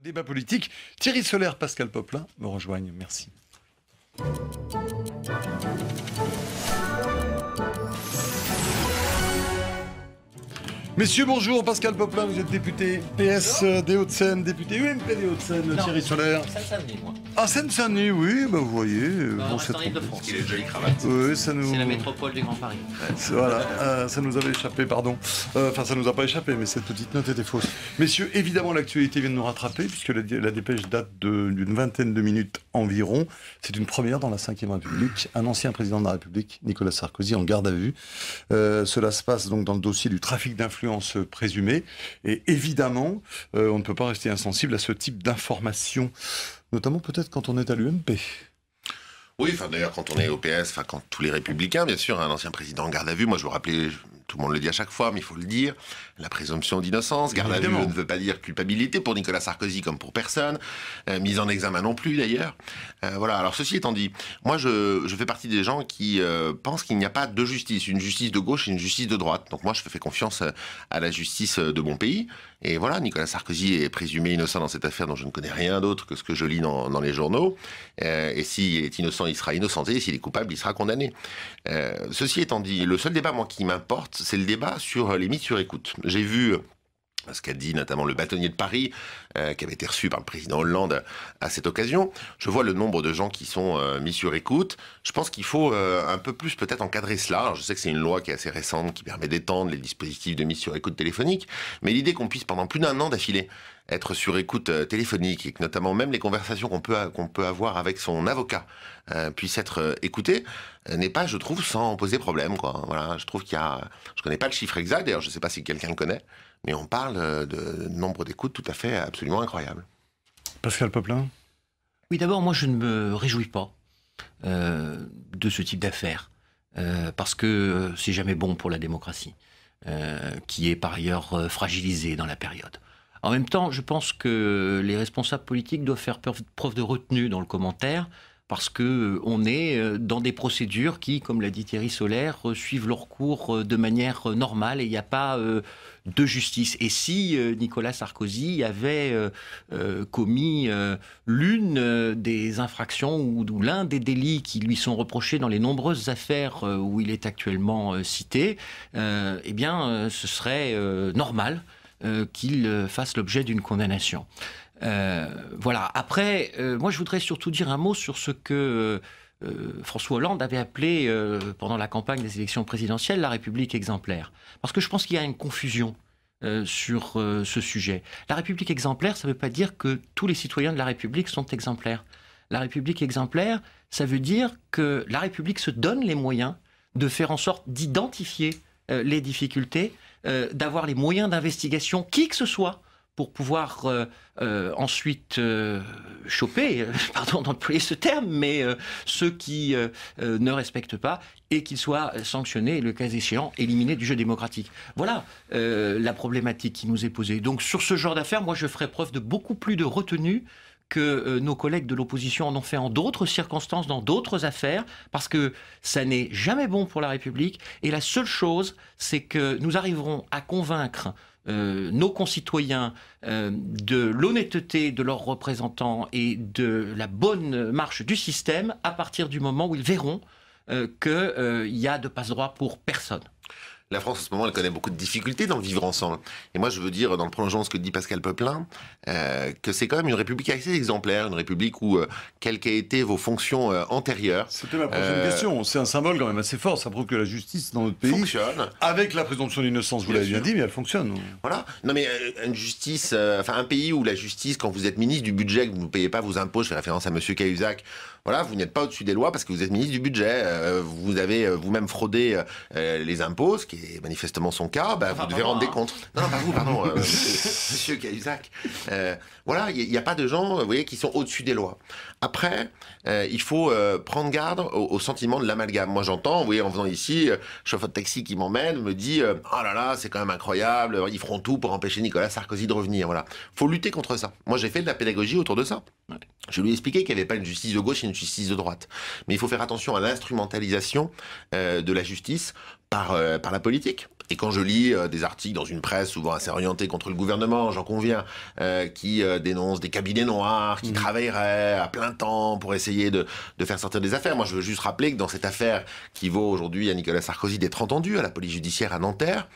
Débat politique. Thierry Solaire, Pascal Poplin me rejoignent. Merci. Messieurs, bonjour. Pascal Poplin, vous êtes député PS des Hauts-de-Seine, député UMP des Hauts-de-Seine. Thierry Solaire. Seine-Saint-Denis, moi. Ah, Seine-Saint-Denis, oui, bah, vous voyez. Bon, c'est en Ile-de-France. Il est jolie cravate. Oui, ça nous... C'est la métropole du Grand Paris. Voilà, ça nous avait échappé, pardon. Enfin, ça nous a pas échappé, mais cette petite note était fausse. Messieurs, évidemment, l'actualité vient de nous rattraper, puisque la dépêche date d'une vingtaine de minutes environ. C'est une première dans la Ve République. Un ancien président de la République, Nicolas Sarkozy, en garde à vue. Cela se passe donc dans le dossier du trafic d'influence présumé. Et évidemment, on ne peut pas rester insensible à ce type d'informations, notamment peut-être quand on est à l'UMP. Oui, enfin d'ailleurs quand on est au PS, enfin quand tous les républicains, bien sûr, un ancien président en garde à vue, moi je veux rappeler, tout le monde le dit à chaque fois, mais il faut le dire, la présomption d'innocence, garde à vue ne veut pas dire culpabilité pour Nicolas Sarkozy comme pour personne, mise en examen non plus d'ailleurs. Voilà, alors ceci étant dit, moi je fais partie des gens qui pensent qu'il n'y a pas deux justices, une justice de gauche et une justice de droite. Donc moi je fais confiance à la justice de mon pays. Et voilà, Nicolas Sarkozy est présumé innocent dans cette affaire dont je ne connais rien d'autre que ce que je lis dans les journaux. Et s'il est innocent, il sera innocenté. Et s'il est coupable, il sera condamné. Ceci étant dit, le seul débat, moi, qui m'importe, c'est le débat sur les mises sur écoute. J'ai vu ce qu'a dit notamment le bâtonnier de Paris, qui avait été reçu par le président Hollande à cette occasion. Je vois le nombre de gens qui sont mis sur écoute. Je pense qu'il faut un peu plus peut-être encadrer cela. Alors, je sais que c'est une loi qui est assez récente, qui permet d'étendre les dispositifs de mise sur écoute téléphonique, mais l'idée qu'on puisse pendant plus d'un an d'affilée être sur écoute téléphonique et que notamment même les conversations qu'on peut avoir avec son avocat puissent être écoutées n'est pas, je trouve, sans poser problème, quoi. Voilà, je trouve qu'il y a... Je connais pas le chiffre exact, d'ailleurs, je ne sais pas si quelqu'un le connaît, mais on parle de nombre d'écoutes tout à fait absolument incroyable. Pascal Poplin. Oui, d'abord, moi, je ne me réjouis pas de ce type d'affaires, parce que c'est jamais bon pour la démocratie, qui est par ailleurs fragilisée dans la période. En même temps, je pense que les responsables politiques doivent faire preuve de retenue dans le commentaire, parce qu'on est dans des procédures qui, comme l'a dit Thierry Solaire, suivent leur cours de manière normale et il n'y a pas de justice. Et si Nicolas Sarkozy avait commis l'une des infractions ou l'un des délits qui lui sont reprochés dans les nombreuses affaires où il est actuellement cité, eh bien, ce serait normal qu'il fasse l'objet d'une condamnation. Voilà. Après, moi, je voudrais surtout dire un mot sur ce que François Hollande avait appelé, pendant la campagne des élections présidentielles, la République exemplaire. Parce que je pense qu'il y a une confusion sur ce sujet. La République exemplaire, ça ne veut pas dire que tous les citoyens de la République sont exemplaires. La République exemplaire, ça veut dire que la République se donne les moyens de faire en sorte d'identifier les difficultés, d'avoir les moyens d'investigation, qui que ce soit, pour pouvoir ensuite choper, pardon d'employer ce terme, mais ceux qui ne respectent pas et qu'ils soient sanctionnés et, le cas échéant, éliminés du jeu démocratique. Voilà la problématique qui nous est posée. Donc sur ce genre d'affaires, moi je ferai preuve de beaucoup plus de retenue que nos collègues de l'opposition en ont fait en d'autres circonstances, dans d'autres affaires, parce que ça n'est jamais bon pour la République. Et la seule chose, c'est que nous arriverons à convaincre nos concitoyens de l'honnêteté de leurs représentants et de la bonne marche du système à partir du moment où ils verront qu'il y a de passe-droit pour personne. La France, en ce moment, elle connaît beaucoup de difficultés dans le vivre ensemble. Et moi, je veux dire, dans le prolongement de ce que dit Pascal Poplin, que c'est quand même une république assez exemplaire, une république où, quelles qu'aient été vos fonctions antérieures... C'était ma prochaine question. C'est un symbole quand même assez fort. Ça prouve que la justice dans notre pays fonctionne. Avec la présomption d'innocence, vous l'avez bien dit, mais elle fonctionne. Voilà. Non mais une justice, enfin un pays où la justice, quand vous êtes ministre du budget, que vous ne payez pas vos impôts, je fais référence à Monsieur Cahuzac, voilà, vous n'êtes pas au-dessus des lois parce que vous êtes ministre du budget. Vous avez vous-même fraudé les impôts, ce qui est manifestement son cas. Bah, vous devez rendre des comptes. Non, pas vous, pardon, Monsieur Cahuzac. Voilà, il n'y a pas de gens, vous voyez, qui sont au-dessus des lois. Après, il faut prendre garde au sentiment de l'amalgame. Moi, j'entends, vous voyez, en venant ici, chauffeur de taxi qui m'emmène me dit oh là là, c'est quand même incroyable, ils feront tout pour empêcher Nicolas Sarkozy de revenir. Voilà, faut lutter contre ça. Moi, j'ai fait de la pédagogie autour de ça. Je lui ai expliqué qu'il n'y avait pas une justice de gauche et une justice de droite. Mais il faut faire attention à l'instrumentalisation de la justice par la politique. Et quand je lis des articles dans une presse souvent assez orientée contre le gouvernement, j'en conviens, qui dénoncent des cabinets noirs, qui travailleraient à plein temps pour essayer de faire sortir des affaires. Moi, je veux juste rappeler que dans cette affaire qui vaut aujourd'hui à Nicolas Sarkozy d'être entendu à la police judiciaire à Nanterre,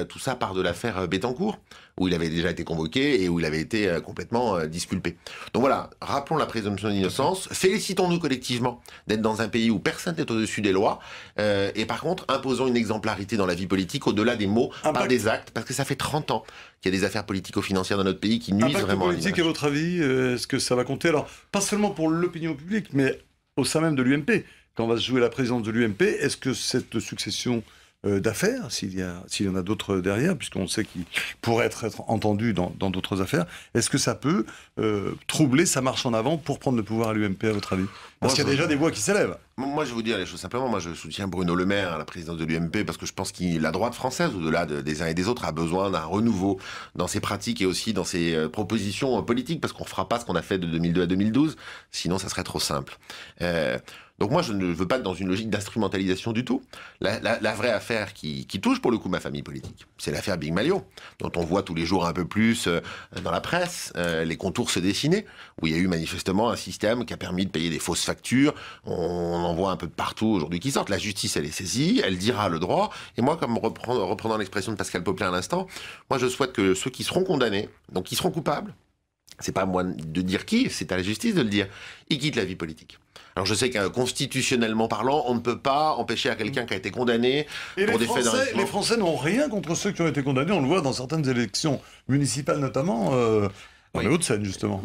tout ça part de l'affaire Bettencourt, où il avait déjà été convoqué et où il avait été complètement disculpé. Donc voilà, rappelons la présomption d'innocence, félicitons-nous collectivement d'être dans un pays où personne n'est au-dessus des lois, et par contre, imposons une exemplarité dans la vie politique au-delà des mots, par des actes, parce que ça fait 30 ans qu'il y a des affaires politico-financières dans notre pays qui nuisent vraiment à l'image. Politique, à votre avis, est-ce que ça va compter? Alors, pas seulement pour l'opinion publique, mais au sein même de l'UMP. Quand va se jouer la présidence de l'UMP, est-ce que cette succession d'affaires, s'il y en a d'autres derrière, puisqu'on sait qu'il pourrait être entendu dans d'autres affaires, est-ce que ça peut troubler sa marche en avant pour prendre le pouvoir à l'UMP, à votre avis? Parce qu'il y a déjà des voix qui s'élèvent. Moi, je vais vous dire les choses simplement. Moi, je soutiens Bruno Le Maire à la présidence de l'UMP parce que je pense que la droite française, au-delà des uns et des autres, a besoin d'un renouveau dans ses pratiques et aussi dans ses propositions politiques, parce qu'on ne fera pas ce qu'on a fait de 2002 à 2012, sinon ça serait trop simple. Donc moi, je ne veux pas être dans une logique d'instrumentalisation du tout. La vraie affaire qui touche pour le coup ma famille politique, c'est l'affaire Big Malio, dont on voit tous les jours un peu plus dans la presse les contours se dessiner, où il y a eu manifestement un système qui a permis de payer des fausses factures. On en voit un peu de partout aujourd'hui qui sortent. La justice, elle est saisie, elle dira le droit. Et moi, comme reprenant l'expression de Pascal Popelin à l'instant, moi je souhaite que ceux qui seront condamnés, donc qui seront coupables, c'est pas à moi de dire qui, c'est à la justice de le dire, ils quittent la vie politique. Alors je sais que constitutionnellement parlant, on ne peut pas empêcher à quelqu'un qui a été condamné pour des faits d'enrichissement. Les Français n'ont rien contre ceux qui ont été condamnés, on le voit dans certaines élections municipales notamment, dans les Hauts-de-Seine justement.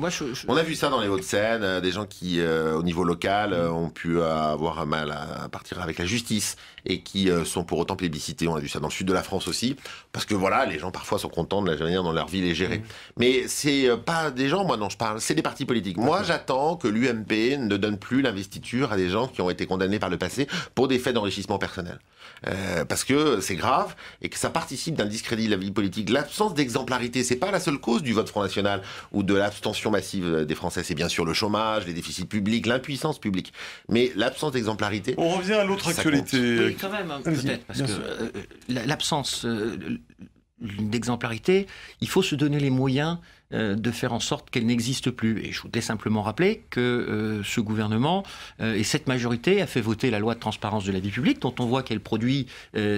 On a vu ça dans les Hauts-de-Seine, des gens qui au niveau local ont pu avoir mal à partir avec la justice et qui sont pour autant plébiscités. On a vu ça dans le sud de la France aussi, parce que voilà, les gens parfois sont contents de la manière dont leur ville est gérée. Mais c'est pas des gens, moi non je parle, c'est des partis politiques. Moi j'attends que l'UMP ne donne plus l'investiture à des gens qui ont été condamnés par le passé pour des faits d'enrichissement personnel. Parce que c'est grave et que ça participe d'un discrédit de la vie politique. L'absence d'exemplarité, c'est pas la seule cause du vote Front National ou de l'abstention massive des Français. C'est bien sûr le chômage, les déficits publics, l'impuissance publique. Mais l'absence d'exemplarité... On revient à l'autre actualité. Oui, quand même, peut-être, parce que l'absence d'exemplarité, il faut se donner les moyens de faire en sorte qu'elle n'existe plus. Et je voudrais simplement rappeler que ce gouvernement et cette majorité a fait voter la loi de transparence de la vie publique, dont on voit qu'elle produit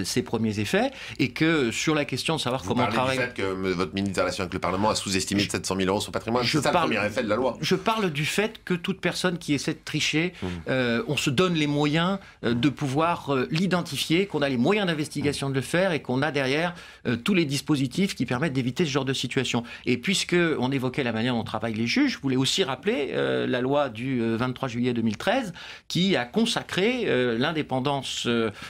ses premiers effets, et que sur la question de savoir comment travailler... Vous parlez du fait que votre ministre des Relations avec le Parlement a sous-estimé de 700 000 € son patrimoine. C'est ça le premier effet de la loi. Je parle du fait que toute personne qui essaie de tricher, on se donne les moyens de pouvoir l'identifier, qu'on a les moyens d'investigation de le faire et qu'on a derrière tous les dispositifs qui permettent d'éviter ce genre de situation. Et puisque on évoquait la manière dont travaillent les juges, je voulais aussi rappeler la loi du 23 juillet 2013 qui a consacré l'indépendance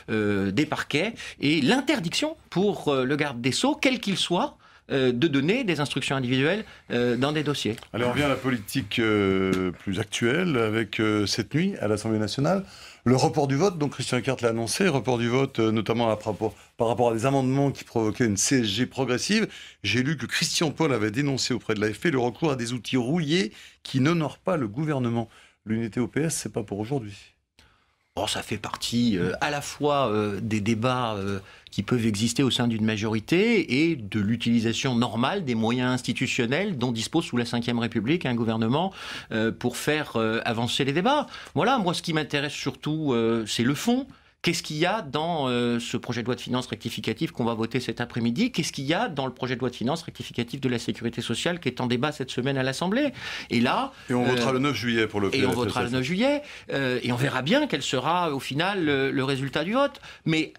des parquets et l'interdiction pour le garde des Sceaux, quel qu'il soit, de donner des instructions individuelles dans des dossiers. Alors on revient à la politique plus actuelle avec cette nuit à l'Assemblée nationale. Le report du vote, donc Christian Eckert l'a annoncé, report du vote notamment par rapport à des amendements qui provoquaient une CSG progressive. J'ai lu que Christian Paul avait dénoncé auprès de l'AFP le recours à des outils rouillés qui n'honorent pas le gouvernement. L'unité au PS, c'est pas pour aujourd'hui. Bon, ça fait partie à la fois des débats qui peuvent exister au sein d'une majorité et de l'utilisation normale des moyens institutionnels dont dispose sous la Ve République un gouvernement pour faire avancer les débats. Voilà, moi ce qui m'intéresse surtout, c'est le fond. Qu'est-ce qu'il y a dans ce projet de loi de finances rectificatif qu'on va voter cet après-midi? Qu'est-ce qu'il y a dans le projet de loi de finances rectificatif de la sécurité sociale qui est en débat cette semaine à l'Assemblée? Et là... Et on votera le 9 juillet pour le PLFSS. Et on votera le 9 juillet. Et on verra bien quel sera au final le résultat du vote. Mais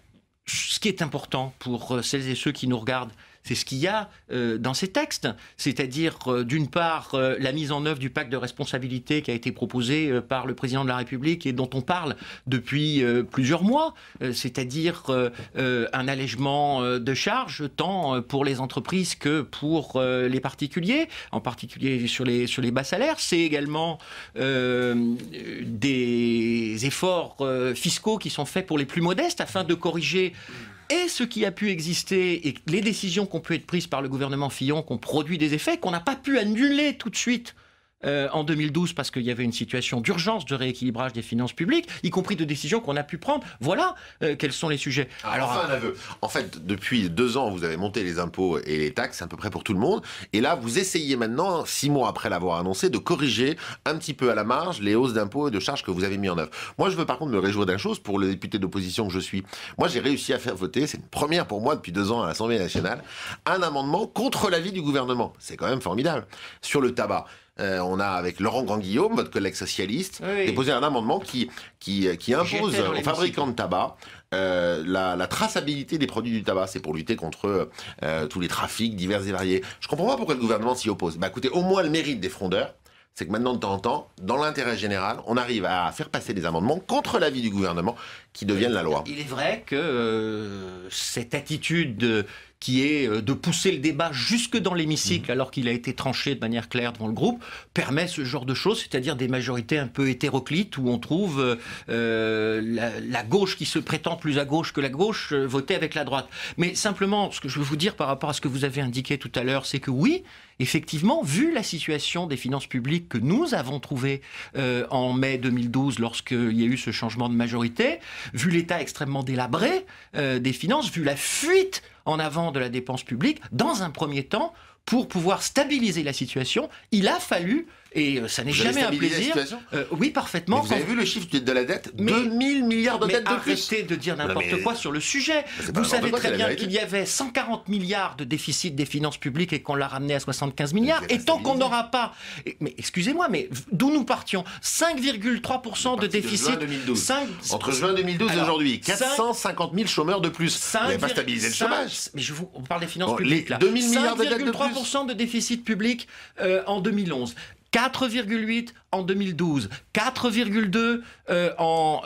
ce qui est important pour celles et ceux qui nous regardent, c'est ce qu'il y a dans ces textes, c'est-à-dire d'une part la mise en œuvre du pacte de responsabilité qui a été proposé par le président de la République et dont on parle depuis plusieurs mois, c'est-à-dire un allègement de charges tant pour les entreprises que pour les particuliers, en particulier sur les bas salaires. C'est également des efforts fiscaux qui sont faits pour les plus modestes afin de corriger et ce qui a pu exister et les décisions qui ont pu être prises par le gouvernement Fillon, qui ont produit des effets qu'on n'a pas pu annuler tout de suite en 2012 parce qu'il y avait une situation d'urgence de rééquilibrage des finances publiques, y compris de décisions qu'on a pu prendre. Voilà quels sont les sujets. Alors, enfin, un aveu. En fait, depuis 2 ans, vous avez monté les impôts et les taxes à peu près pour tout le monde. Et là, vous essayez maintenant, 6 mois après l'avoir annoncé, de corriger un petit peu à la marge les hausses d'impôts et de charges que vous avez mis en œuvre. Moi, je veux par contre me réjouir d'une chose pour le député d'opposition que je suis. Moi, j'ai réussi à faire voter, c'est une première pour moi depuis 2 ans à l'Assemblée nationale, un amendement contre l'avis du gouvernement. C'est quand même formidable. Sur le tabac. On a, avec Laurent Grandguillaume, votre collègue socialiste, déposé un amendement qui impose aux fabricants de tabac la traçabilité des produits du tabac. C'est pour lutter contre tous les trafics divers et variés. Je comprends pas pourquoi le gouvernement s'y oppose. Bah écoutez, au moins le mérite des frondeurs, c'est que maintenant, de temps en temps, dans l'intérêt général, on arrive à faire passer des amendements contre l'avis du gouvernement qui deviennent la loi. Il est vrai que cette attitude qui est de pousser le débat jusque dans l'hémicycle alors qu'il a été tranché de manière claire devant le groupe, permet ce genre de choses, c'est-à-dire des majorités un peu hétéroclites où on trouve la gauche qui se prétend plus à gauche que la gauche voter avec la droite. Mais simplement, ce que je veux vous dire par rapport à ce que vous avez indiqué tout à l'heure, c'est que oui, effectivement, vu la situation des finances publiques que nous avons trouvée en mai 2012 lorsqu'il y a eu ce changement de majorité, vu l'état extrêmement délabré des finances, vu la fuite en avant de la dépense publique, dans un premier temps, pour pouvoir stabiliser la situation, il a fallu, et ça n'est jamais un plaisir... oui, parfaitement. Mais vous avez vu le chiffre de la dette, 2000 milliards de dettes de plus. Arrêtez de dire n'importe quoi sur le sujet. Vous savez très bien qu'il y avait 140 milliards de déficit des finances publiques et qu'on l'a ramené à 75 milliards. Et tant qu'on n'aura pas... Mais excusez-moi, mais d'où nous partions? 5,3% de déficit... Entre juin 2012 et aujourd'hui, 450 000 chômeurs de plus. Vous n'avez pas stabilisé le chômage. Mais on parle des finances publiques, là. 2000 milliards de dettes de plus. 5,3% de déficit public en 2011. 4,8 en 2012, 4,2 en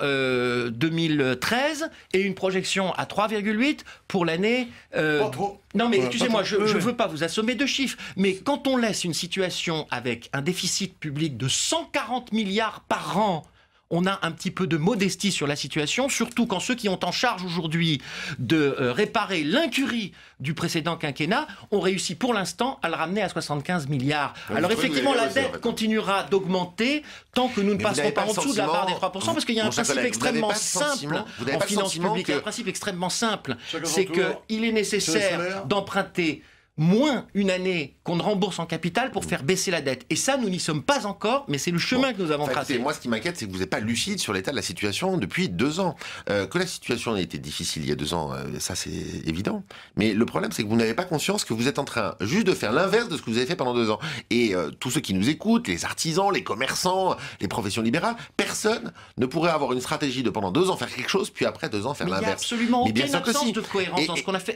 2013 et une projection à 3,8 pour l'année... Non mais excusez-moi, je ne veux pas vous assommer de chiffres, mais quand on laisse une situation avec un déficit public de 140 milliards par an, on a un petit peu de modestie sur la situation, surtout quand ceux qui ont en charge aujourd'hui de réparer l'incurie du précédent quinquennat ont réussi pour l'instant à le ramener à 75 milliards. Alors effectivement, la dette continuera d'augmenter tant que nous ne passerons pas en dessous de la barre des 3%, parce qu'il y a un principe extrêmement simple en finances publiques. Il y a un principe extrêmement simple, c'est qu'il est nécessaire d'emprunter moins une année qu'on ne rembourse en capital pour faire baisser la dette. Et ça, nous n'y sommes pas encore, mais c'est le chemin que nous avons tracé. Moi, ce qui m'inquiète, c'est que vous n'êtes pas lucide sur l'état de la situation depuis 2 ans. Que la situation a été difficile il y a 2 ans, ça c'est évident. Mais le problème, c'est que vous n'avez pas conscience que vous êtes en train juste de faire l'inverse de ce que vous avez fait pendant 2 ans. Et tous ceux qui nous écoutent, les artisans, les commerçants, les professions libérales, personne ne pourrait avoir une stratégie de pendant 2 ans faire quelque chose, puis après 2 ans faire l'inverse. Il n'y a absolument aucune absence de cohérence dans ce qu'on a fait.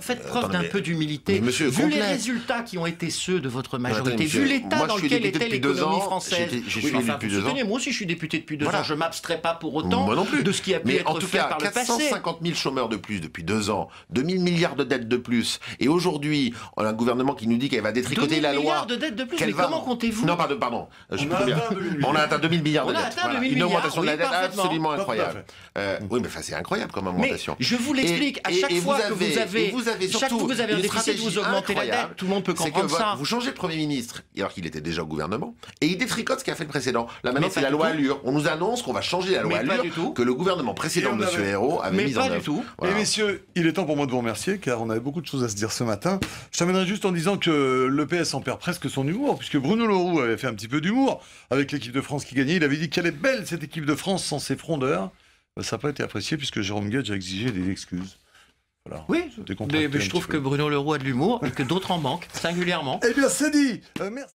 Faites preuve d'un peu d'humilité. Vu les résultats qui ont été ceux de votre majorité, vu l'état dans lequel était l'économie française. Je suis élu depuis 2 ans. Moi aussi, je suis député depuis 2 ans. Je ne m'abstrais pas pour autant de ce qui a pu être fait par le passé. 450 000 chômeurs de plus depuis 2 ans, 2000 milliards de dettes de plus, et aujourd'hui, on a un gouvernement qui nous dit qu'elle va détricoter la loi. 2000 milliards de dettes de plus, mais comment comptez-vous? Non, pardon. On a atteint 2000 milliards de dettes. Une augmentation de la dette absolument incroyable. Oui, mais c'est incroyable comme augmentation. Je vous l'explique, à chaque fois que vous avez un déficit, vous augmentez la dette, tout le monde peut comprendre ça. Vous changez de Premier ministre, alors qu'il était déjà au gouvernement, et il détricote ce qu'a fait le précédent. Là maintenant, c'est la loi Allure. On nous annonce qu'on va changer la loi Allure que le gouvernement précédent de M. Ayrault avait mise en œuvre. Mais pas du tout. Et messieurs, il est temps pour moi de vous remercier, car on avait beaucoup de choses à se dire ce matin. Je terminerai juste en disant que le PS en perd presque son humour, puisque Bruno Le Roux avait fait un petit peu d'humour avec l'équipe de France qui gagnait. Il avait dit qu'elle est belle, cette équipe de France, sans ses frondeurs. Ça n'a pas été apprécié, puisque Jérôme Gage a exigé des excuses. Voilà. Oui, mais je trouve que Bruno Le Roux a de l'humour et que d'autres en manquent, singulièrement. Eh bien, c'est dit. Merci.